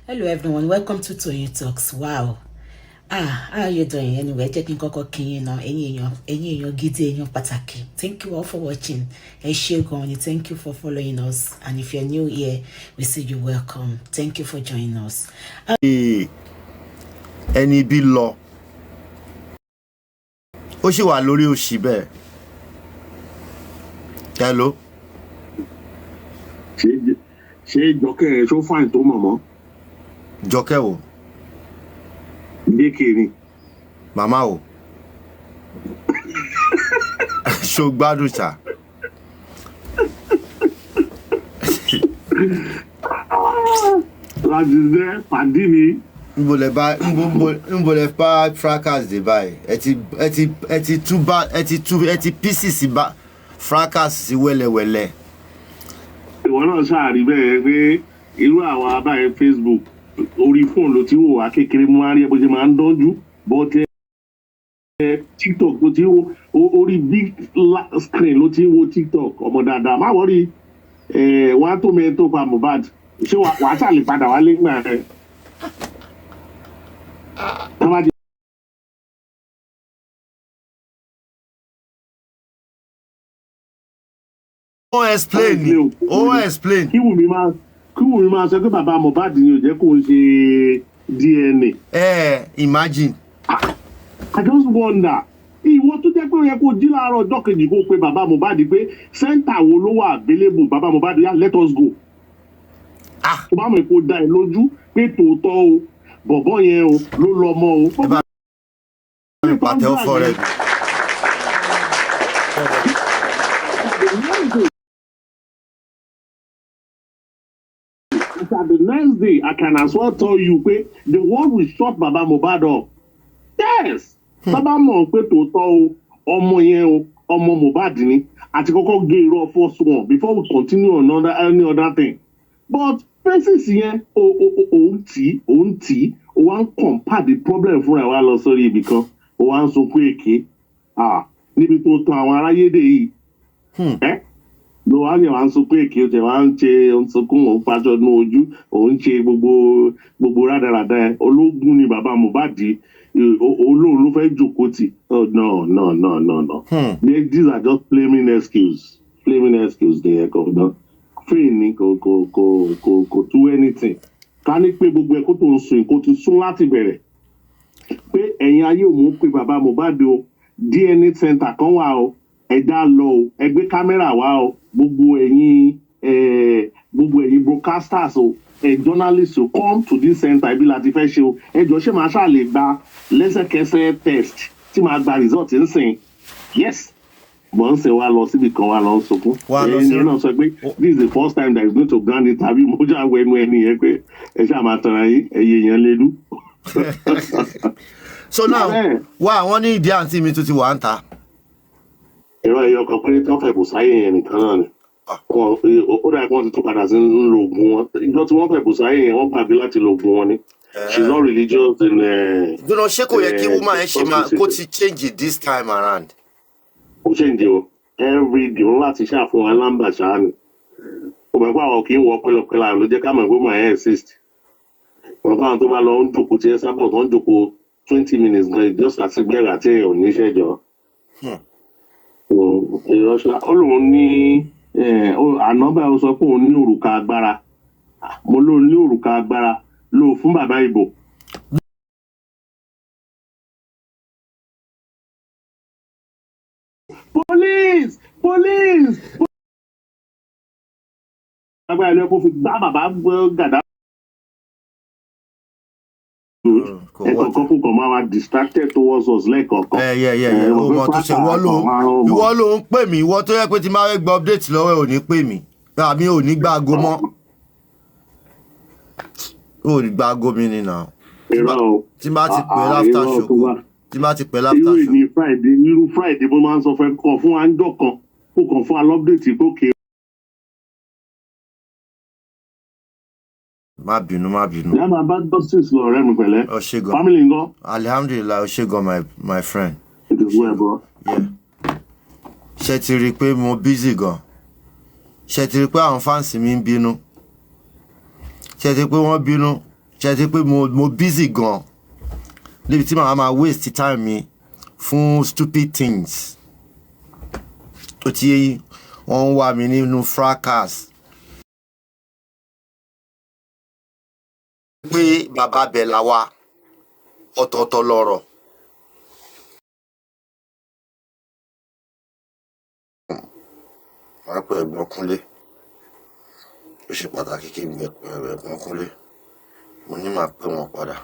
Hello everyone, welcome to Toyeen Talks. Wow. How are you doing? Anyway, checking koko kin na ẹ̀yin gidi ẹ̀yin pàtàkì. Thank you all for watching. Thank you for following us. And if you're new here, we say you welcome. Thank you for joining us. Ẹni bí lọ. Ó sì wà lórí òṣì bẹ́ẹ̀. Hello. Ṣé Jọkẹ́ ṣó fine tó mọ̀mọ́? Jọkẹ́ o. Dékè ni. Màmá o. Ṣó gbádùn ṣá. Latisneh pàdé mi. Nbo lẹ bá fracas dé báyìí. Ẹ ti pieces bá fracas sí wẹ́lẹ́wẹ́lẹ́. Ìwọ náà ṣáàrí bẹ́ẹ̀ pé irú àwọn abáyé Facebook orí fóònù ló ti wò wá kékeré mú àárí ẹ bó ṣe máa ń dánjú but TikTok ló ti wò orí big screen ló ti wò TikTok ọmọ dáadáa má wọrí wàá tó mẹ́rin tó pa Mohbad ṣé wàá ṣàlè padà wálé gbà rẹ. Ó explain. Kí Wunmi máa sọ pé bàbá Mohbad ni ò jẹ́ kó ń ṣe DNA. Imagine. I just wonder. Ìwọ tó jẹ́ pé ó yẹ kó jí láàárọ̀ ọjọ́ kejì kó pe bàbá Mohbad pé sẹ́ńtà wo ló wà available bàbá Mohbad yá let us go. Tó bá mọ̀ kó dá ẹ lójú pé tòótọ́ o bọ̀bọ́ yẹn o ló lọ mọ́ o. Pàtẹ́ ó fọ́ rẹ̀. The next day, I can as well tell you pé the one we shot baba Mohbad up. Yes. Baba mọ̀ pé tòótọ́ o ọmọ yẹn o ọmọ Mohbad ni àti kọ́kọ́ gé irọ́ first one before we continue on any other thing. But faces yẹn òun tì ó wá ń compare the problem fúnra wa lọ sórí ibì kan ó wá ń sunkún èké níbi tó tan àwọn aráyédè yìí. Ló wá yẹ̀ wá ń sunkún èké ó tẹ̀ wá ń ṣe sunkún òun faṣọ ní ojú òun ṣe gbogbo rádaràda ẹ̀ ológun ni bàbá Mohbad olóhùn ló fẹ́ jókòó tì. No. These are just flaming excuse nìyẹn kò dán fíìn ni kò tú anything. Ká ní pé gbogbo ẹ̀ kó tó ń sùn kó ti sún láti bẹ̀rẹ̀ pé ẹ̀yin ayé òun pé bàbá Mohbad o DNA center kan wà o ẹ̀dá lọ o ẹ gbé kámẹ́rà wá o gbogbo ẹ̀yin broadcasters o journalists o come to this center ibi láti fẹ́ ṣe o ẹjọ́ ṣé máa ṣàlè gba lẹ́sẹ̀kẹsẹ̀ test tí máa gba result ń sìn yes bọ́n ṣe wá lọ síbi kan wá lọ sunkún ẹni náà sọ pé this is the first time that is going to grant interview mo jà wọ ẹnu ẹni yẹn pé ẹ ṣáà máa tọrọ yín ẹyẹ yẹn lélu. So now wá àwọn ní ìdí àǹtí mi tó ti wà ń ta. Ìrọ̀ ẹ̀yọ kan pé tó fẹ̀ bù sáyé yẹn nìkan náà ni ó dà kí wọ́n ti tún padà sí ń lo oògùn wọn ìjọ tí wọ́n fẹ̀ bù sáyé yẹn wọ́n gbàgbé láti lo oògùn wọn ni she's not religious in. Gbọ́dọ̀ ṣé kò yẹ kí woman ẹ ṣe máa kó ti change it this time around. Ó change o every day wọn láti ṣàfihàn alámbà ṣáá ni ó mọ̀ pé àwọn kì í wọ pẹ́lọpẹ́lọ àrùn ló jẹ́ ká mọ̀ pé woman ẹ̀ exist wọn fáwọn tó bá lọ ń jókòó tí ẹ sábà tó ń jókòó 20 minutes gan just àti gbẹ́rẹ́ àti ẹ̀ ò ní ṣẹ́jọ́. Ìrọ̀ṣà ó lóun ní ànábà ó sọ pé òun ní òrùka agbára mo lóun ní òrùka agbára lò fún bàbá ìbò. Police. Agbára ilé ẹ̀kọ́ fi gbá bàbá gàdá. Ẹ̀kọ̀ọ̀kan fún kan máa wá distracted towards us lẹ́ẹ̀kọ̀ọ̀kan. Ọmọ tó ṣe ìwọ ló ń pè mí ìwọ tó yẹ pé tí máa fẹ́ gba update lọ́wọ́ ẹ̀ ò ní pè mí àmì ò ní gba aago mọ́ ò ní gba aago mi ni náà. Tí bá ti pè láfta show irú Friday bó máa ń sọ fẹ́ kàn fún àńjọ kan kó kàn fún alọ́pdẹ̀tì gòkè. Má bínú. Yá máa bá justice lọ ọ̀rẹ́ mi pẹ̀lẹ́. Ọ̀ṣẹ́gun. Family ńkọ́? Alhamdulillah Ọ̀ṣẹ́gun my friend. It is well bro. Ṣé ti rí i pé mo busy gan? Ṣé ti rí i pé àwọn fans mi ń bínú? Ṣé ti rí i pé wọ́n bínú? ṣe ti pé mo busy gan níbi tí màá máa waste time mi fún stupid things tó ti wọ́n wà mí nínú fracas pé bàbá bẹ̀là wa ọ̀tọ̀ọ̀tọ̀ lọ̀rọ̀. Wọ́n á pè ẹ̀gbọ́n Kúnlé ó ṣe pàtàkì kí ẹ̀gbọ́n Kúnlé mo ní màá pè wọ́n padà.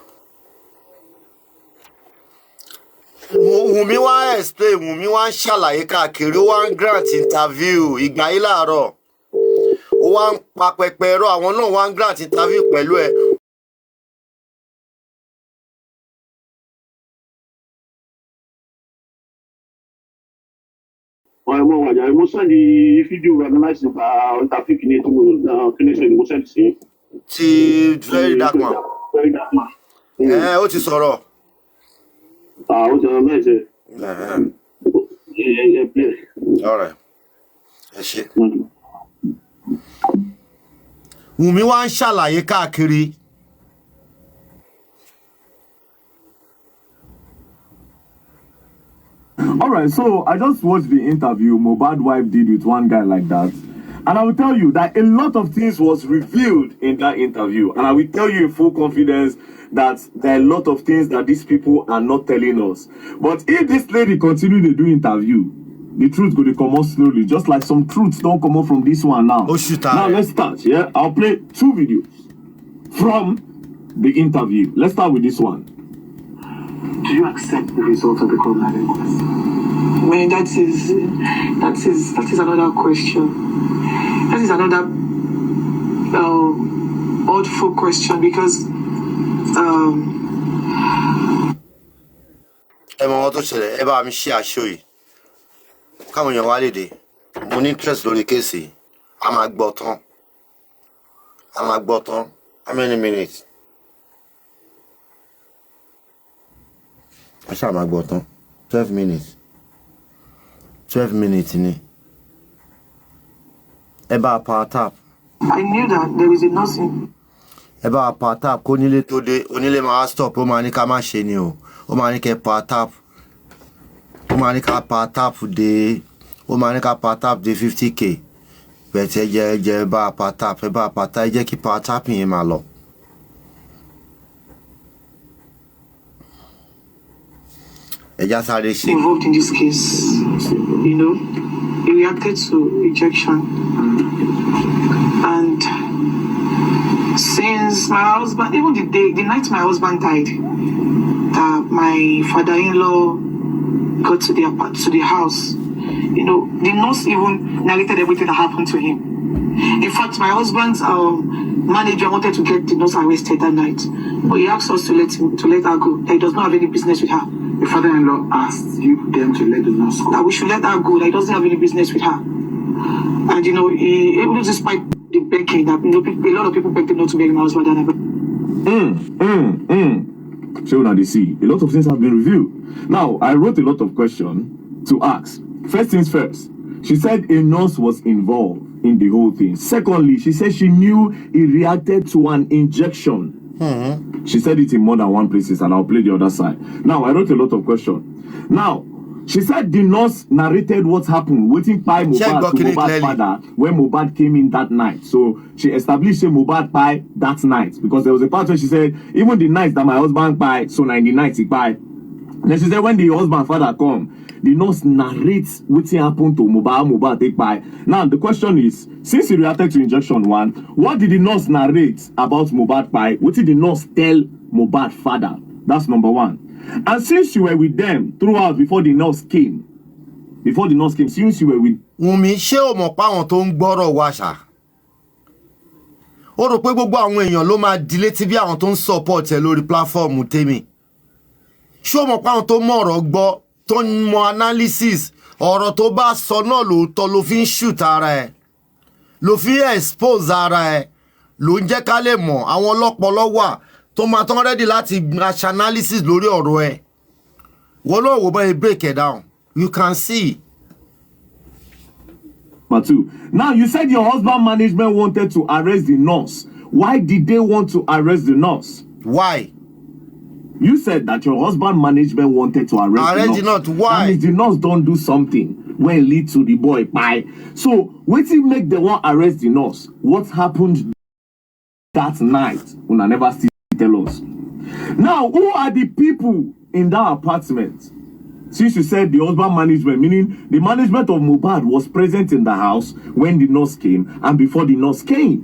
Wunmi wá explain, Wunmi wá ń ṣàlàyé káàkiri, ó wá ń grant interview ìgbà yìí láàárọ̀, ó wá ń pa pẹpẹ ẹ̀rọ, àwọn náà wá ń grant interview pẹ̀lú ẹ̀. Mo send the video analyze interview kìíní tí mo finish mo send sí. Ti very dark man. Very dark man. Ó ti sọ̀rọ̀. Ó ti analyze. All right. Ẹ ṣé. Wunmi wá ń ṣàlàyé káàkiri. All right, so I just watched the interview Mohbad wife did with one guy like that. And I will tell you that a lot of things was revealed in that interview. And I will tell you in full confidence that there are a lot of things that these people are not telling us. But if this lady continue to do interview, the truth going to come out slowly. Just like some truths don't come out from this one now. Oh, shit, now let's start. Yeah, I'll play 2 videos from the interview. Let's start with this one. Do you accept the result of the coroner inquest? I mean, that is another question. That is another oddful question because ẹ mọ wọn tó ṣẹlẹ̀, ẹ bá mi ṣe àṣọ yìí káwọn èèyàn wá léde, mo ní interest lórí kéèsì, a máa gbọ́ tán how many minutes? I shall máa gbọ́ tán 12 minutes 12 minutes ni ẹ bá power tap. I knew that there is a nursing. Ẹ bá power tap kó nílé tó dé, onílé máa stop, ó máa ní ká má ṣe ni o, ó máa ní kẹ́ power tap, ó máa ní ká power tap dé, ó máa ní ká power tap dé 50k bẹ̀tẹ̀ jẹ́ bá power tap, ẹ bá power tap, ẹ jẹ́ kí power tap yẹn máa lọ. Involved in this case, you know, he reacted to rejection, and since my husband, even the night my husband died, my father-in-law got to the house. You know, the nurse even narrated everything that happened to him. In fact, my husband's manager wanted to get the nurse arrested that night, but he asked us to let her go. That he does not have any business with her. The father-in-law asked you them to let the nurse go. That we should let her go. That he doesn't have any business with her. And you know, even despite the begging, that, you know, a lot of people begged him not to beg my husband. So now they see a lot of things have been revealed. Now I wrote a lot of questions to ask. First things first, she said a nurse was involved in the whole thing. Secondly, she said she knew he reacted to an injection. She said it in more than one places, and I'll play the other side. Now I wrote a lot of questions. Now she said the nurse narrated what happened, waiting by Mohbad to Mohbad's father when Mohbad came in that night. So she established a Mohbad by that night, because there was a part where she said even the night that my husband by, so 90 nights he by. Then she said when the husband father come, the nurse narrates what happened to Mohbad take by. Now the question is, since he reacted to injection 1, what did the nurse narrate about Mohbad by? What did the nurse tell Mohbad father? That's number 1. And since you were with them throughout before the nurse came, since you were with Wunmi, ṣé o mọ̀ pa àwọn tó ń gbọ́rọ̀ wá ṣá? Ó rò pé gbogbo àwọn èèyàn ló máa dilé tí bí àwọn tó ń support ẹ lórí platform tèmi. Ṣé o mọ̀ pa àwọn tó mọ̀ ọ̀rọ̀ gbọ́, tó ń mọ analysis, ọ̀rọ̀ tó bá sọ náà lóòótọ́ ló fi ń shoot ara ẹ̀, ló fi ń expose ara ẹ̀, ló ń jẹ́ ká lè mọ̀ àwọn ọlọ́pọlọ wà tó máa tán ready láti ṣe analysis lórí ọ̀rọ̀ ẹ̀. Wọ́n náà wò bá break it down. You can see. Number 2. Now you said your husband management wanted to arrest the nurse why did they want to arrest the nurse? Why? You said that your husband management wanted to arrest the nurse. Why? That means the nurse don't do something when lead to the boy pie. So what it make the one arrest the nurse? What happened that night? Una never still tell us. Now, who are the people in that apartment? Since you said the husband management, meaning the management of Mohbad was present in the house when the nurse came and before the nurse came.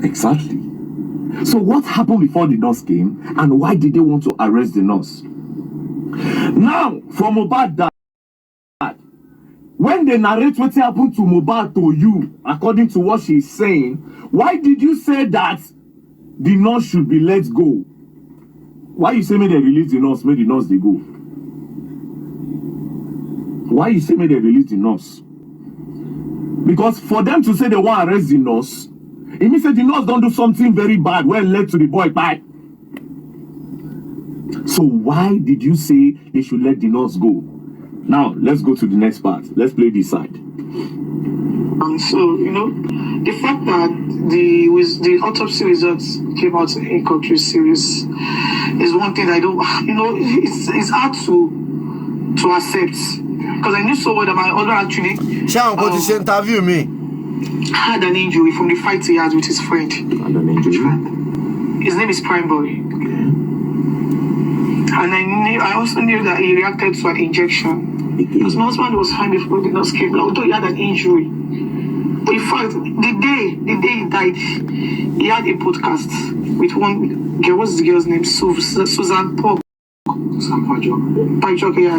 Exactly. So what happened before the nurse came and why did they want to arrest the nurse? Now, from Mohbad dad, when they narrate what happened to Mohbad to you, according to what she's saying, why did you say that the nurse should be let go? Why you say me they release the nurse, make the nurse they go? Why you say me they release the nurse? Because for them to say they want to arrest the nurse, it means that the nurse don't do something very bad when led to the boy back. So why did you say they should let the nurse go? Now let's go to the next part. Let's play this side. So, you know, the fact that the autopsy results came out inconclusive series is one thing I don't, you know, it's hard to accept. Because I knew so well that my other actually interview me. Had an injury from the fight he had with his friend. Had an injury? His name is Prime Boy. And I also knew that he reacted to an injection. Because my husband was fine before the nurse came, although he had an injury. But in fact, the day he died, he had a podcast with one girl. What's the girl's name? Susan Pog. Pajok, yeah,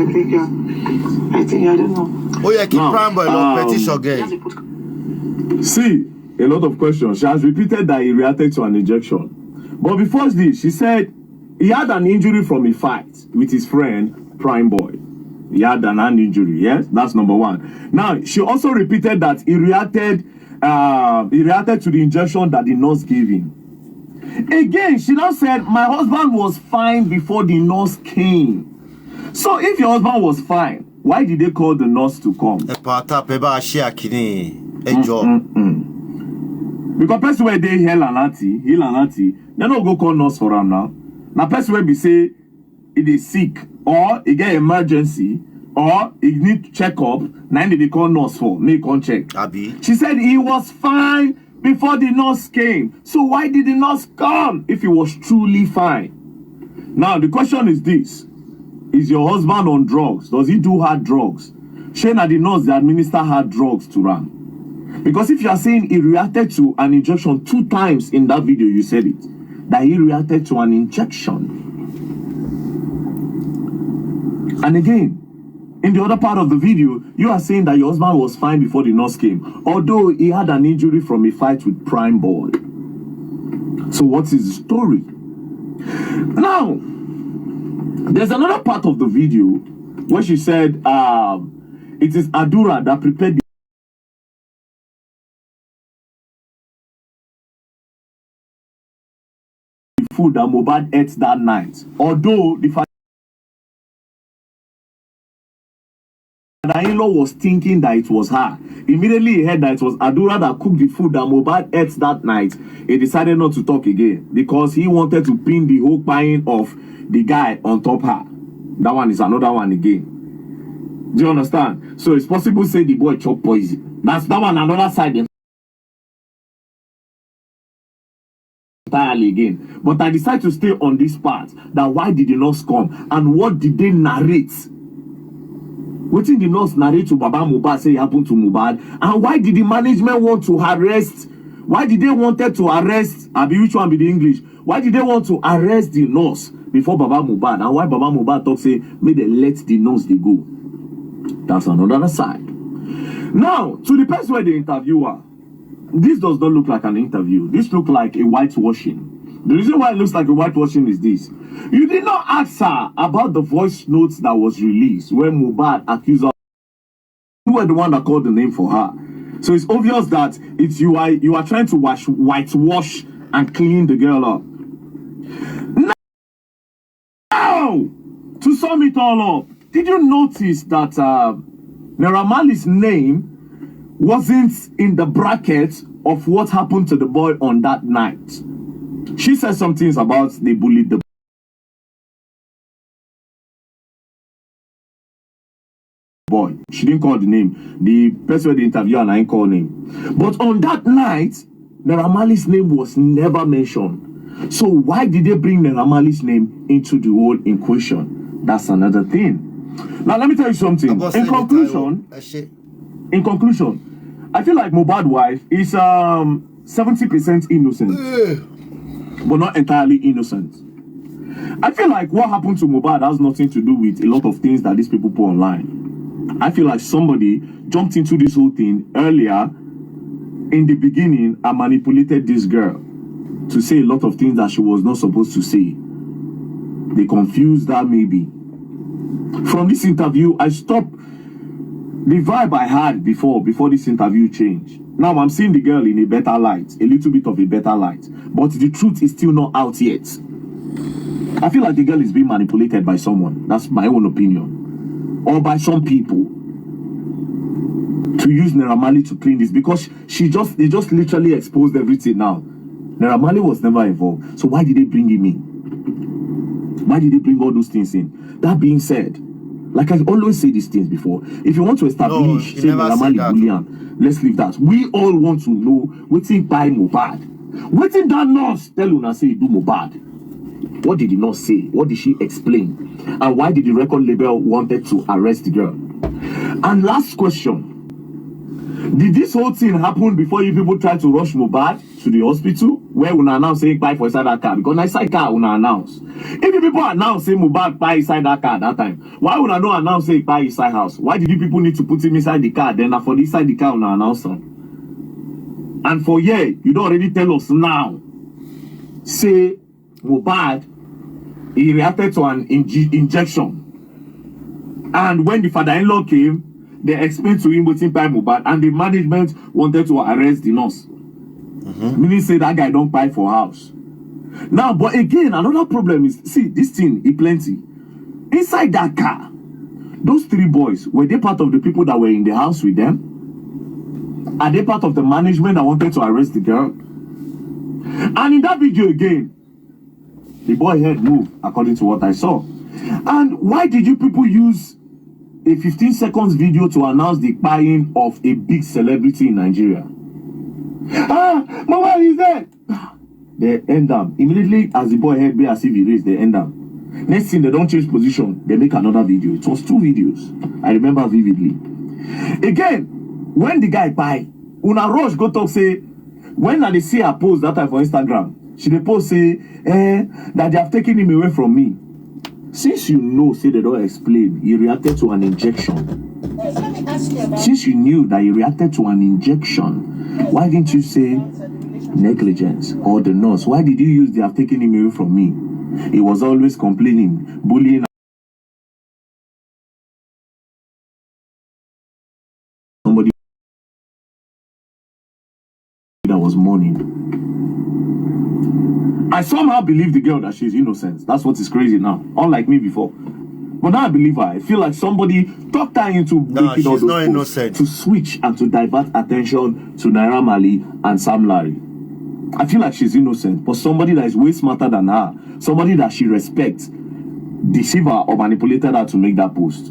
I think, I don't know. Oh yeah, keep Prime Boy, petition again. See, a lot of questions. She has repeated that he reacted to an injection. But before this, she said he had an injury from a fight with his friend, Prime Boy. He had an hand injury, yes? That's number one. Now, she also repeated that he reacted to the injection that the nurse gave him. Again, she now said, my husband was fine before the nurse came. So if your husband was fine, why did they call the nurse to come? Because person where they heal anati, they don't go call nurse for him now. Now person where be say it is sick or it get emergency or it need check up, now they call nurse for make on check. Abi. She said he was fine before the nurse came. So why did the nurse come if he was truly fine? Now the question is this: is your husband on drugs? Does he do hard drugs? Shana the nurse they administer hard drugs to Ram. Because if you are saying he reacted to an injection 2 times in that video, you said it, that he reacted to an injection. And again, in the other part of the video, you are saying that your husband was fine before the nurse came, although he had an injury from a fight with Prime Boy. So what is the story? Now, there's another part of the video where she said it is Adura that prepared the food that Mohbad ate that night. Although the father-in-law was thinking that it was her. Immediately he heard that it was Adura that cooked the food that Mohbad ate that night. He decided not to talk again because he wanted to pin the whole pine of the guy on top her. That one is another one again. Do you understand? So it's possible to say the boy chop poison. That's that one another side entirely again. But I decided to stay on this part. That why did the nurse come and what did they narrate? What did the nurse narrate to Baba Mohbad say happened to Mohbad? And why did the management want to arrest? Why did they wanted to arrest? Abi, which one be the English? Why did they want to arrest the nurse before Baba Mohbad? And why Baba Mohbad talk say may they let the nurse they go? That's another side. Now, to the person where the interviewer, this does not look like an interview. This looks like a whitewashing. The reason why it looks like a whitewashing is this. You did not ask her about the voice notes that was released when Mohbad accused her. You were the one that called the name for her. So it's obvious that it's you are trying to whitewash and clean the girl up. Now, to sum it all up, did you notice that Naira Marley's name wasn't in the bracket of what happened to the boy on that night. She said some things about they bullied the boy. She didn't call the name. The person they interviewed and I didn't call name. But on that night, Naira Marley's name was never mentioned. So why did they bring Naira Marley's name into the whole equation? That's another thing. Now let me tell you something. In conclusion, I feel like Mohbad's wife is 70% innocent, but not entirely innocent. I feel like what happened to Mohbad has nothing to do with a lot of things that these people put online. I feel like somebody jumped into this whole thing earlier in the beginning and manipulated this girl to say a lot of things that she was not supposed to say. They confused her maybe. From this interview, I stopped the vibe I had before this interview changed. Now I'm seeing the girl in a better light, a little bit of a better light. But the truth is still not out yet. I feel like the girl is being manipulated by someone. That's my own opinion. Or by some people to use Naira Marley to clean this, because they just literally exposed everything now. Naira Marley was never involved. So why did they bring him in? Why did they bring all those things in? That being said, like I always say these things before, if you want to establish, say Naira Marley bullion, let's leave that. We all want to know what's in by Mohbad. What did that nurse tell Una say do Mohbad? What did he not say? What did she explain? And why did the record label wanted to arrest the girl? And last question. Did this whole thing happen before you people tried to rush Mohbad to the hospital? Where Una announce saying buy for inside that car? Because I inside car Una announce. If you people announce say Mohbad buy inside that car at that time, why Una not announce say buy inside house? Why did you people need to put him inside the car? Then for the inside the car Una announce him? And for you don't already tell us now. Say Mohbad, he reacted to an injection. And when the father-in-law came, they explained to him what's in by Mohbad, and the management wanted to arrest the nurse. Meaning say that guy don't buy for house. Now, but again, another problem is, see, this thing is plenty. Inside that car, those three boys, were they part of the people that were in the house with them? Are they part of the management that wanted to arrest the girl? And in that video again, the boy head moved, according to what I saw. And why did you people use a 15 seconds video to announce the buying of a big celebrity in Nigeria? Mama is there. They end them. Immediately as the boy head be as if he raised, they end them. Next thing, they don't change position. They make another video. It was 2 videos. I remember vividly. Again, when the guy buy, Una rush go talk say, when they see her post that time for Instagram, she dey post say, that they have taken him away from me. Since you know, say they don't explain, he reacted to an injection. Since you knew that he reacted to an injection, why didn't you say negligence or the nurse? Why did you use they have taken him away from me? He was always complaining, bullying somebody that was mourning. I somehow believe the girl that she's innocent. That's what is crazy now. Unlike me before. But now I believe her. I feel like somebody talked her into breaking all those innocent to switch and to divert attention to Naira Marley and Sam Larry. I feel like she's innocent, but somebody that is way smarter than her, somebody that she respects, deceived her or manipulated her to make that post.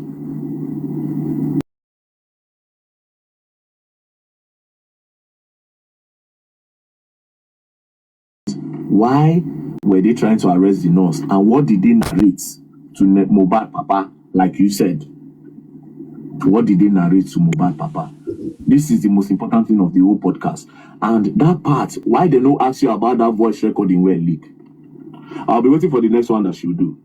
Why were they trying to arrest the nurse? And what did they narrate to Mohbad Papa, like you said? What did they narrate to Mohbad Papa? This is the most important thing of the whole podcast. And that part, why they no ask you about that voice recording where leak? I'll be waiting for the next one that she'll do.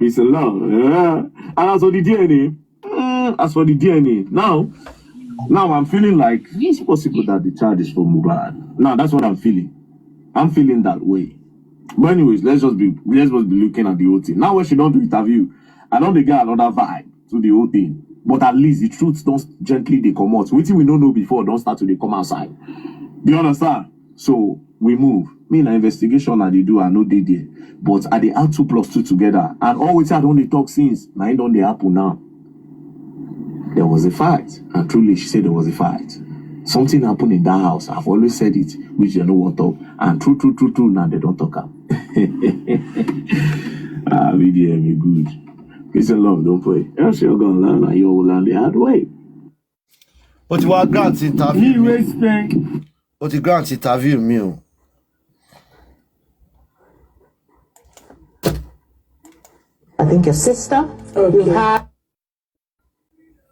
Peace and love. And as for the DNA, now I'm feeling like it's possible that the charge is for Mohbad. Now that's what I'm feeling. I'm feeling that way. But anyways, let's just be looking at the whole thing. Now when she don't do interview, I don't get another vibe to the whole thing. But at least the truth don't gently they come out. Waiting we don't know before don't start to they come outside. Do you understand? So we move. Me in an investigation I they do, I know they there. But I they add 2 + 2 together. And always I don't they talk since. Now it don't they happen now. There was a fight. And truly she said there was a fight. Something happened in that house. I've always said it, which they know what talk. And true, now they don't talk up. VDM, good. Peace and love, don't play. Else you're gonna learn and you will learn the hard way. But you are grant interview. But you grant interview me. I think your sister. Okay. You have.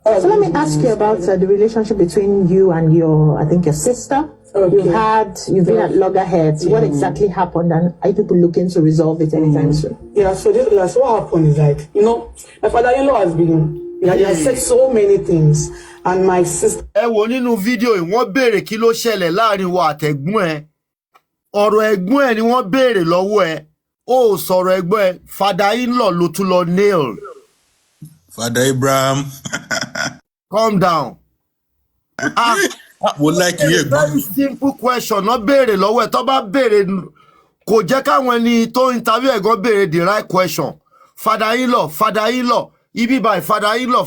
So let me ask you about the relationship between you and your sister. Okay. You've been at loggerheads. What exactly happened, and are you people looking to resolve it anytime soon? Yeah, so what happened is like, my father-in-law has been, he has said so many things, and my sister. Ẹ wo nínú fídíò yìí wọ́n béèrè kí ló ṣẹlẹ̀ láàrin wa àtẹ̀gbọ́n ẹ. Ọ̀rọ̀ ẹ̀gbọ́n ẹ ni wọ́n béèrè lọ́wọ́ ẹ. Ó sọ̀rọ̀ ẹ̀gbọ́n ẹ, father-in-law ló tún lọ nail. Father Abraham. Calm down. Would like to hear. Very simple question. Not béèrè lọ́wọ́ ẹ. Tó bá béèrè kò jẹ́ káwọn ẹni tó interview ẹ̀gbọ́n béèrè the right question. Father-in-law. Ibi by father-in-law.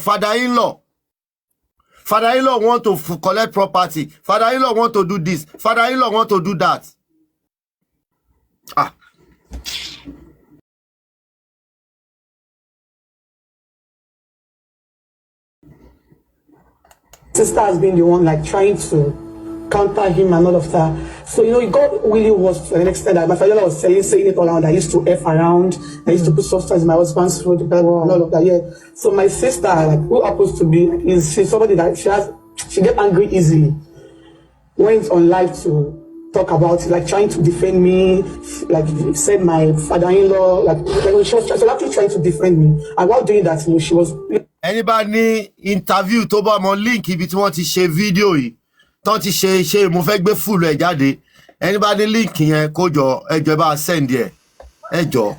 Father-in-law want to collect property. Father-in-law want to do this. Father-in-law want to do that. Sister has been the one like trying to counter him and all of that. So it got really worse to the extent that my father was saying it all around. I used to F around. I used to put substance in my husband's food and all of that. Yeah. So my sister, who happens to be, she's somebody that she get angry easily. Went on live to talk about it, like trying to defend me, like said my father-in-law, she was actually trying to defend me. And while doing that, she was. Anybody interview tó bá mọ link ibi tí wọ́n ti ṣe fídíò yìí tán ti ṣe mo fẹ́ gbé full ẹ̀ jáde. Anybody link yẹn kó jọ ẹ jọ̀ọ́ bá send ẹ jọ̀ọ́.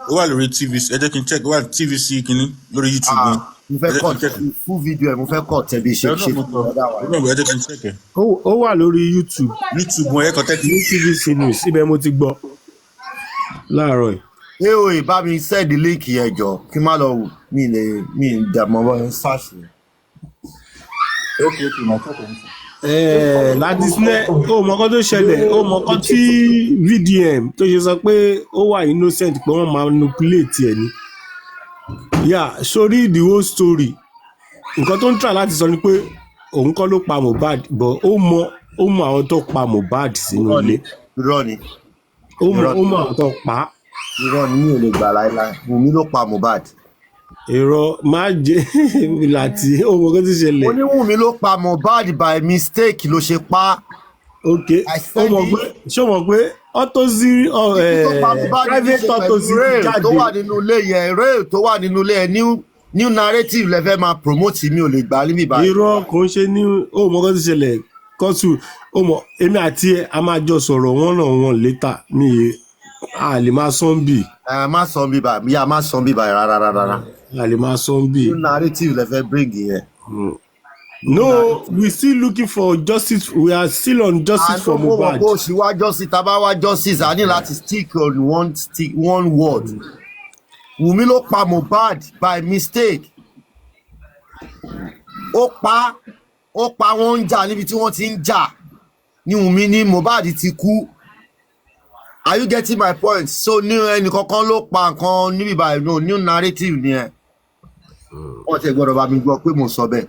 Ó wà lórí TVC, ẹ jẹ́ kí n check, ó wà TVC kìíní lórí YouTube. Mo fẹ́ cut full video ẹ mo fẹ́ cut ẹ bí ṣe ṣe fún ọ̀dà wa. Ẹ jẹ́ kí n check ẹ. Ó wà lórí YouTube. Mo ẹ contact ní TVC News ibẹ̀ mo ti gbọ́ láàárọ̀ yìí. Eoe bá mi send link yẹn jọ̀ọ́ kí má lọ wò mi dàmọ́ bọ́ search. Okay, my check. Latisneh ó mọ nǹkan tó ṣẹlẹ̀, ó mọ nǹkan tí VDM tó ṣe sọ pé ó wà innocent pé wọ́n manipulate ẹ̀ ni. Yeah, sorry the whole story. Nǹkan tó ń try láti sọ ni pé òun kọ́ ló pa Mohbad, but ó mọ àwọn tó pa Mohbad sínú ilé. Irọ́ ni. Ó mọ àwọn tó pa. Irọ́ ni mi ò lè gbà láíláí. Wunmi ló pa Mohbad. Irọ́ má jẹ́ láti ó mọ nǹkan tó ṣẹlẹ̀. Ó ní Wunmi ló pa Mohbad by mistake ló ṣe pa. Okay. Ó mọ̀ pé autopsy private autopsy jáde. Tó wà nínú ilé yẹn, rail tó wà nínú ilé yẹn, new narrative lẹ fẹ́ máa promote mi ò lè gbà níbi báyìí. Irọ́ kò ń ṣe ní ó mọ nǹkan tó ṣẹlẹ̀ kọ́tù ó mọ èmi àti ẹ a máa jọ sọ̀rọ̀ one later mi a lè máa sọ́n bì. Má sọ́n bì báyìí, a má sọ́n bì báyìí rárá. A lè máa sọ́n bì. New narrative lẹ fẹ́ bring yẹn. No, we still looking for justice. We are still on justice for Mohbad. Bó ṣe wá justice, tá bá wá justice, a ní láti stick on one word. Wunmi ló pa Mohbad by mistake. Ó pa wọ́n ń jà níbi tí wọ́n ti ń jà. Ní Wunmi ní Mohbad ti kú. Are you getting my point? So ní ẹnì kankan ló pa nǹkan níbi báyìí no new narrative ni ẹ. Wọ́n ti gbọ́dọ̀ bá mi gbọ́ pé mo sọ bẹ́ẹ̀.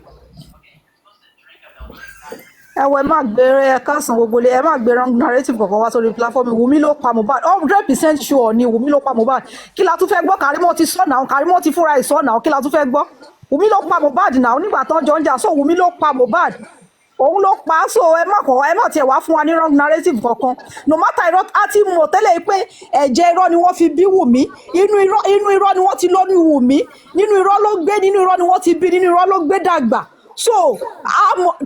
Ẹ má gbé ẹ̀kásán gbogbo lé ẹ má gbé wrong narrative kankan wá sórí platform. Wunmi ló pa Mohbad 100% sure ni Wunmi ló pa Mohbad. Kí la tún fẹ́ gbọ́? Karimo ti sọ náà, Karimo ti fúnra ẹ̀ sọ náà, kí la tún fẹ́ gbọ́? Wunmi ló pa Mohbad náà nígbà tán jọ ń jà, so Wunmi ló pa Mohbad. Òun ló pa, so ẹ má tiẹ̀ wá fún wa ní wrong narrative kankan. No matter irọ́ á ti mọ̀ tẹ́lẹ̀ pé ẹ̀jẹ̀ irọ́ ni wọ́n fi bí Wunmi, inú irọ́ ni wọ́n ti lóyún Wunmi, nínú irọ́ ló gbé, nínú irọ́ ni wọ́n ti bí, nínú irọ́ ló gbé dàgbà. So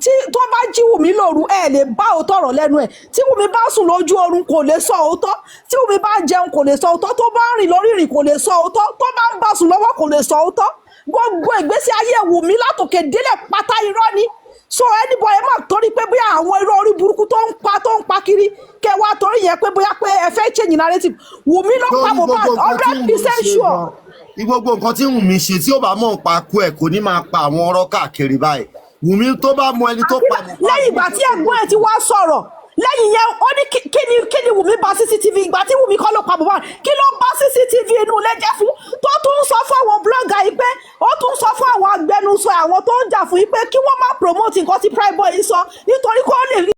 tí tó bá jí Wunmi lóru ẹ lè bá òótọ́ ọ̀rọ̀ lẹ́nu ẹ̀, tí Wunmi bá sùn lójú oorun kò lè sọ òótọ́, tí Wunmi bá jẹun kò lè sọ òótọ́, tó bá rìn lórí ìrìn kò lè sọ òótọ́, tó bá ń bá sùn lọ́wọ́ kò lè sọ òótọ́. Gbogbo ìgbésí ayé Wunmi látòkè délẹ̀ pátá irọ́ ni. So anybody má torí pé bóyá àwọn irọ́ orí burúkú tó ń pa kiri kẹwàá torí yẹn pé bóyá pé ẹ fẹ́ change narrative. Wunmi ló pa Mohbad 100% sure. Gbogbo nǹkan tí Wunmi ṣe tí ó bá mọ̀ pa kú ẹ̀ kò ní máa pa àwọn ọ̀rọ̀ káàkiri báyìí. Wùmí tó bá mọ ẹni tó pa Mohbad. lẹ́yìn ìgbà tí ẹ̀gbọ́n ẹ̀ ti wá sọ̀rọ̀ lẹ́yìn yẹn ó ní kí ni Wùmí bà CCTV ìgbà tí Wùmí kọ́ ló pa Mohbad kí ló bá CCTV inú ilé jẹ́ fún tó tún sọ fún àwọn blogger yìí pé ó tún sọ fún àwọn agbẹnusọ àwọn tó ń jà fún yìí pé kí wọ́n má promote nǹkan tí Prime Boy sọ nítorí kó lè rí